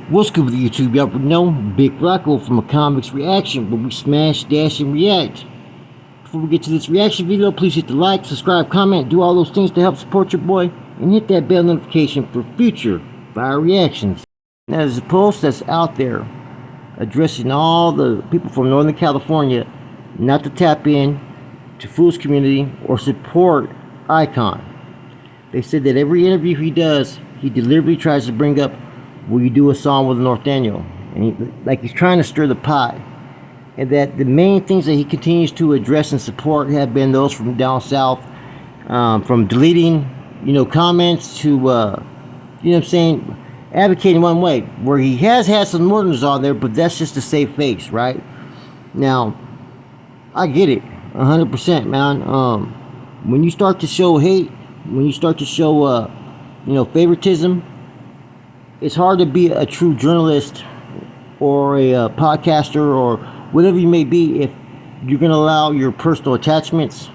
What's good with YouTube? Y'all know Big Rocco from a Comics Reaction, where we smash, dash, and react. Before we get to this reaction video, please hit the like, subscribe, comment, do all those things to help support your boy, and hit that bell notification for future fire reactions. Now, there's a post that's out there addressing all the people from Northern California not to tap in to Fool's community or support Eyekon. They said that every interview he does, he deliberately tries to bring up, will you do a song with Norteno? And like he's trying to stir the pot. And that the main things that he continues to address and support have been those from down south, from deleting, comments to, advocating one way. Where he has had some Northerners on there, but that's just to save face, right? Now, I get it, 100%, man. When you start to show hate, when you start to show, favoritism, it's hard to be a true journalist or a podcaster or whatever you may be if you're going to allow your personal attachments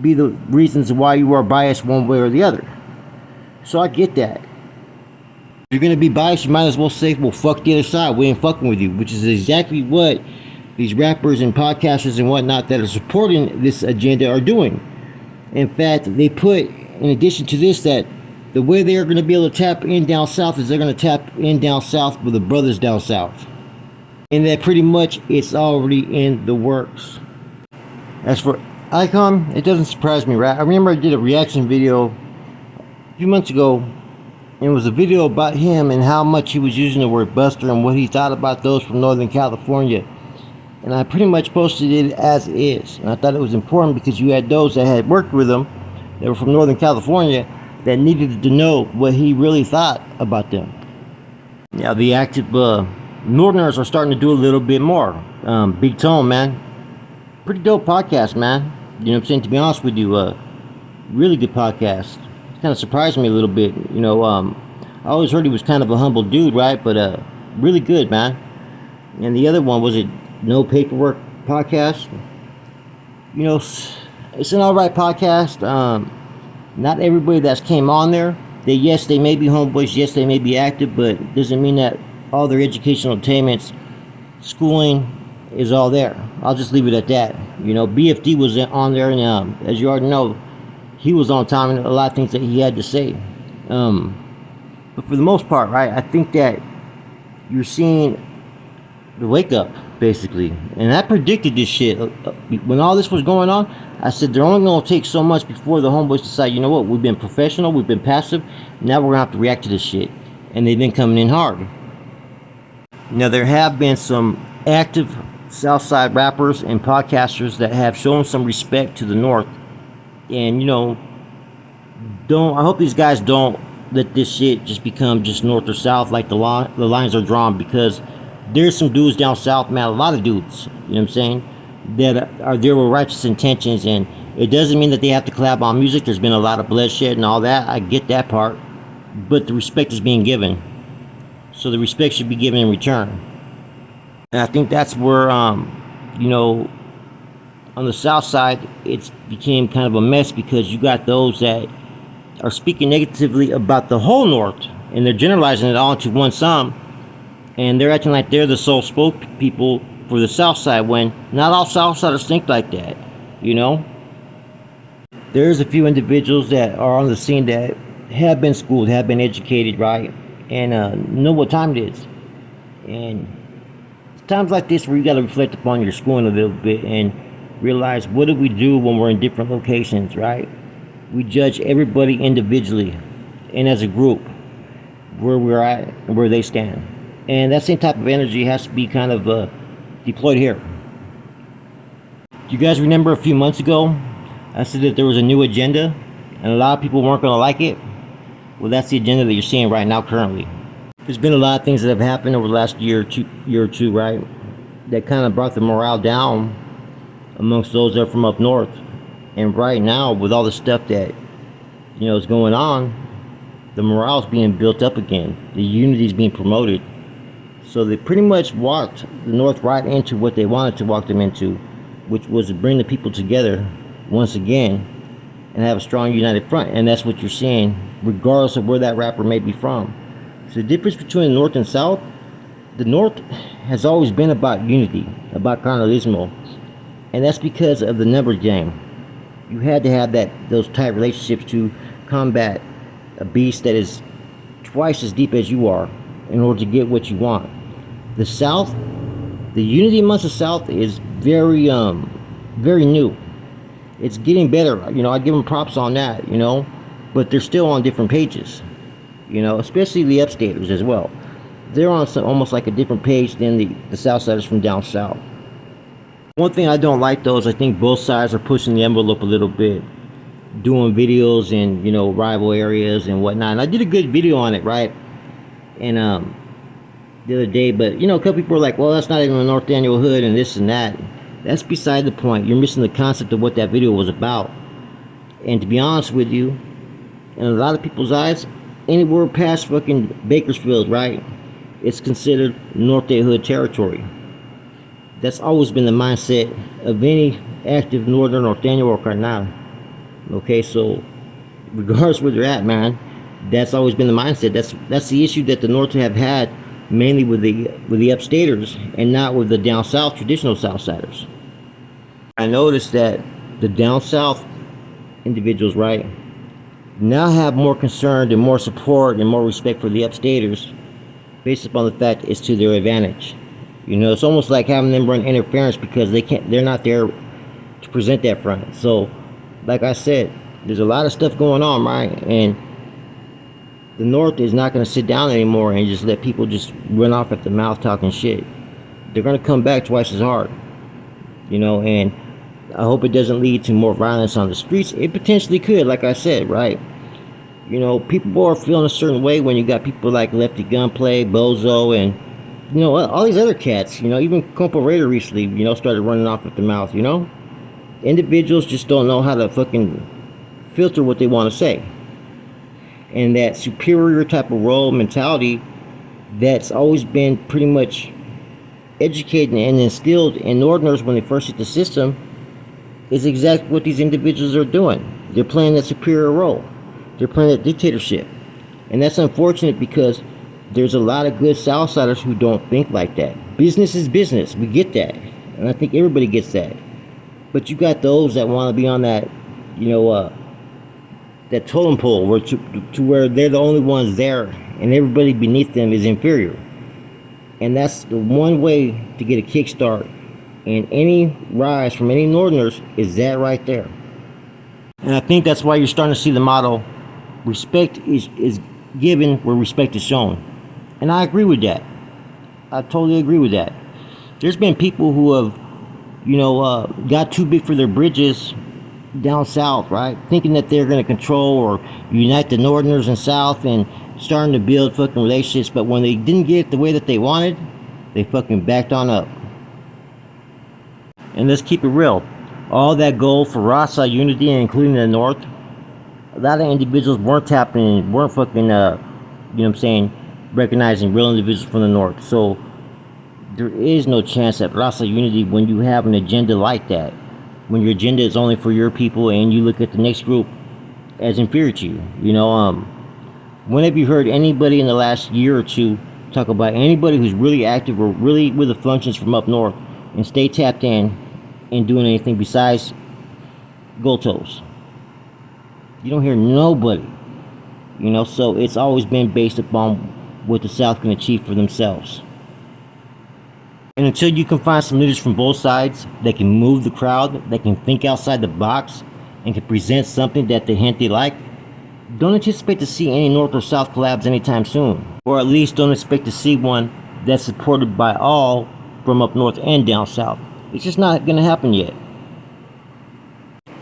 be the reasons why you are biased one way or the other. So I get that. If you're going to be biased, you might as well say, well, fuck the other side. We ain't fucking with you, which is exactly what these rappers and podcasters and whatnot that are supporting this agenda are doing. In fact, they put, in addition to this, that the way they are going to be able to tap in down south is they're going to tap in down south with the brothers down south. And that pretty much it's already in the works. As for Eyekon, it doesn't surprise me, right? I remember I did a reaction video a few months ago. And it was a video about him and how much he was using the word buster and what he thought about those from Northern California. And I pretty much posted it as is. And I thought it was important because you had those that had worked with him that were from Northern California that needed to know what he really thought about them. Now, the active Northerners are starting to do a little bit more. Big Tone, man. Pretty dope podcast, man. You know what I'm saying? To be honest with you, really good podcast. Kind of surprised me a little bit. I always heard he was kind of a humble dude, right? But really good, man. And the other one, was it No Paperwork podcast? It's an alright podcast. Not everybody that's came on there, they may be homeboys, yes, they may be active, but doesn't mean that all their educational attainments, schooling, is all there. I'll just leave it at that. BFD was on there, and as you already know, he was on time and a lot of things that he had to say. But for the most part, right, I think that you're seeing the wake up, basically. And I predicted this shit. When all this was going on, I said they're only going to take so much before the homeboys decide, you know what, we've been professional, we've been passive, now we're going to have to react to this shit. And they've been coming in hard. Now, there have been some active Southside rappers and podcasters that have shown some respect to the North. And, I hope these guys don't let this shit just become just North or South like the lines are drawn, because there's some dudes down South, man, a lot of dudes, you know what I'm saying, that are there with righteous intentions, and it doesn't mean that they have to collab on music. There's been a lot of bloodshed and all that. I get that part, but the respect is being given, so the respect should be given in return. And I think that's where, on the South side, it's became kind of a mess, because you got those that are speaking negatively about the whole North, and they're generalizing it all into one sum, and they're acting like they're the sole spokespeople for the South side, when not all Southsiders think like that. There's a few individuals that are on the scene that have been schooled, have been educated, right, and know what time it is. And it's times like this where you got to reflect upon your schooling a little bit and realize, what do we do when we're in different locations, right? We judge everybody individually and as a group, where we're at and where they stand. And that same type of energy has to be kind of deployed here. Do you guys remember a few months ago I said that there was a new agenda and a lot of people weren't going to like it? Well, that's the agenda that you're seeing right now currently. There's been a lot of things that have happened over the last year or two, right, that kind of brought the morale down amongst those that are from up north. And right now, with all the stuff that is going on, the morale's being built up again. The unity's being promoted. So they pretty much walked the North right into what they wanted to walk them into, which was to bring the people together once again and have a strong united front. And that's what you're seeing, regardless of where that rapper may be from. So the difference between the North and South, the North has always been about unity, about carnalismo, and that's because of the numbers game. You had to have those tight relationships to combat a beast that is twice as deep as you are in order to get what you want. The South, the unity amongst the South is very new. It's getting better. I give them props on that. But they're still on different pages. Especially the upstaters as well. They're on almost like a different page than the Southsiders from down south. One thing I don't like though is I think both sides are pushing the envelope a little bit, doing videos in rival areas and whatnot. And I did a good video on it, right? And the other day, but a couple people were like, "Well, that's not even a Norteno hood and this and that." That's beside the point. You're missing the concept of what that video was about. And to be honest with you, in a lot of people's eyes, anywhere past fucking Bakersfield, right, it's considered Norte hood territory. That's always been the mindset of any active Northern Norteño or Carnal. Okay, so regardless where they're at, man, that's always been the mindset. That's the issue that the North have had, mainly with the upstaters and not with the down south traditional Southsiders. I noticed that the down south individuals, right, now have more concern and more support and more respect for the upstaters, based upon the fact it's to their advantage. It's almost like having them run interference because they're not there to present that front. So, like I said, there's a lot of stuff going on, right? And the North is not going to sit down anymore and just let people just run off at the mouth talking shit. They're going to come back twice as hard. And I hope it doesn't lead to more violence on the streets. It potentially could, like I said, right? People are feeling a certain way when you got people like Lefty Gunplay, Bozo, and all these other cats. Even Compo Raider recently, started running off at the mouth. Individuals just don't know how to fucking filter what they want to say. And that superior type of role mentality that's always been pretty much educated and instilled in Northerners when they first hit the system is exactly what these individuals are doing. They're playing that superior role. They're playing that dictatorship. And that's unfortunate because there's a lot of good Southsiders who don't think like that. Business is business. We get that. And I think everybody gets that. But you got those that want to be on that, that totem pole where to where they're the only ones there and everybody beneath them is inferior. And that's the one way to get a kickstart in any rise from any Northerners is that right there. And I think that's why you're starting to see the motto, respect is given where respect is shown. And I agree with that. I totally agree with that. There's been people who have, got too big for their bridges down south, right? Thinking that they're going to control or unite the Northerners and South and starting to build fucking relationships. But when they didn't get it the way that they wanted, they fucking backed on up. And let's keep it real. All that goal for Rasa unity, including the North, a lot of individuals weren't tapping, weren't fucking, recognizing real individuals from the North. So there is no chance at Rasa unity when you have an agenda like that. When your agenda is only for your people and you look at the next group as inferior to you. When have you heard anybody in the last year or two talk about anybody who's really active or really with the functions from up north and stay tapped in and doing anything besides gold toes? You don't hear nobody. So it's always been based upon what the South can achieve for themselves. And until you can find some leaders from both sides that can move the crowd, that can think outside the box, and can present something that the gente like, don't anticipate to see any North or South collabs anytime soon. Or at least don't expect to see one that's supported by all from up north and down south. It's just not going to happen yet.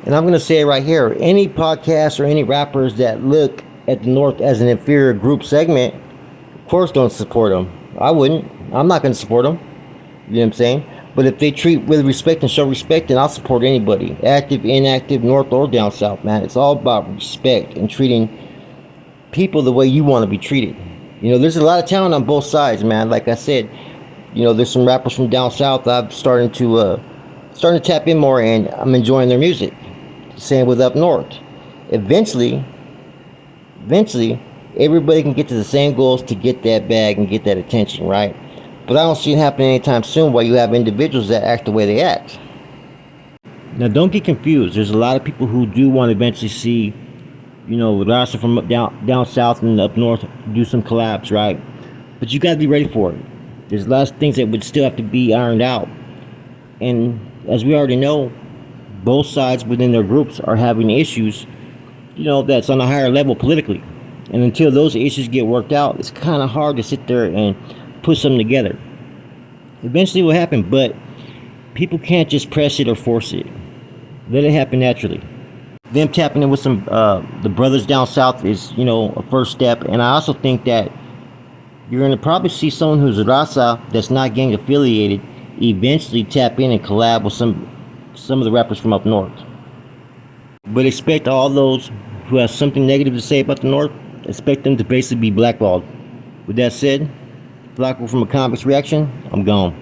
And I'm going to say it right here. Any podcasts or any rappers that look at the North as an inferior group segment, of course don't support them. I wouldn't. I'm not going to support them. You know what I'm saying? But if they treat with respect and show respect, then I'll support anybody. Active, inactive, north or down south, man. It's all about respect and treating people the way you want to be treated. There's a lot of talent on both sides, man. Like I said, there's some rappers from down south I'm starting to tap in more, and I'm enjoying their music. Same with up north. Eventually, everybody can get to the same goals to get that bag and get that attention, right? But I don't see it happening anytime soon while you have individuals that act the way they act. Now, don't get confused. There's a lot of people who do want to eventually see, Rasa from down south and up north do some collabs, right? But you got to be ready for it. There's a lot of things that would still have to be ironed out. And as we already know, both sides within their groups are having issues, that's on a higher level politically. And until those issues get worked out, it's kind of hard to sit there and put something together. Eventually it will happen, but people can't just press it or force it. Let it happen naturally. Them tapping in with some the brothers down south is, a first step. And I also think that you're going to probably see someone who's Rasa that's not gang affiliated eventually tap in and collab with some of the rappers from up north. But expect all those who have something negative to say about the north, expect them to basically be blackballed. With that said, Flacco from a Convict's Reaction, I'm gone.